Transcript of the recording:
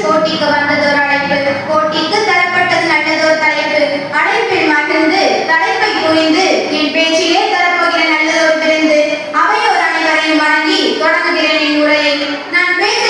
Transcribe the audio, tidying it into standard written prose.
போட்டிக்கு வந்ததோர் அழைப்பு, போட்டிக்கு தரப்பட்டது நல்லதோர் தலைப்பு. அழைப்பில் மகிழ்ந்து தலைப்பை புரிந்து என் பேச்சிலே தரப்போகிற நல்லதோர் விருந்து. அவையோர் அனைவரையும் வணங்கி தொடங்குகிறேன் என் உரையை. நான் பேச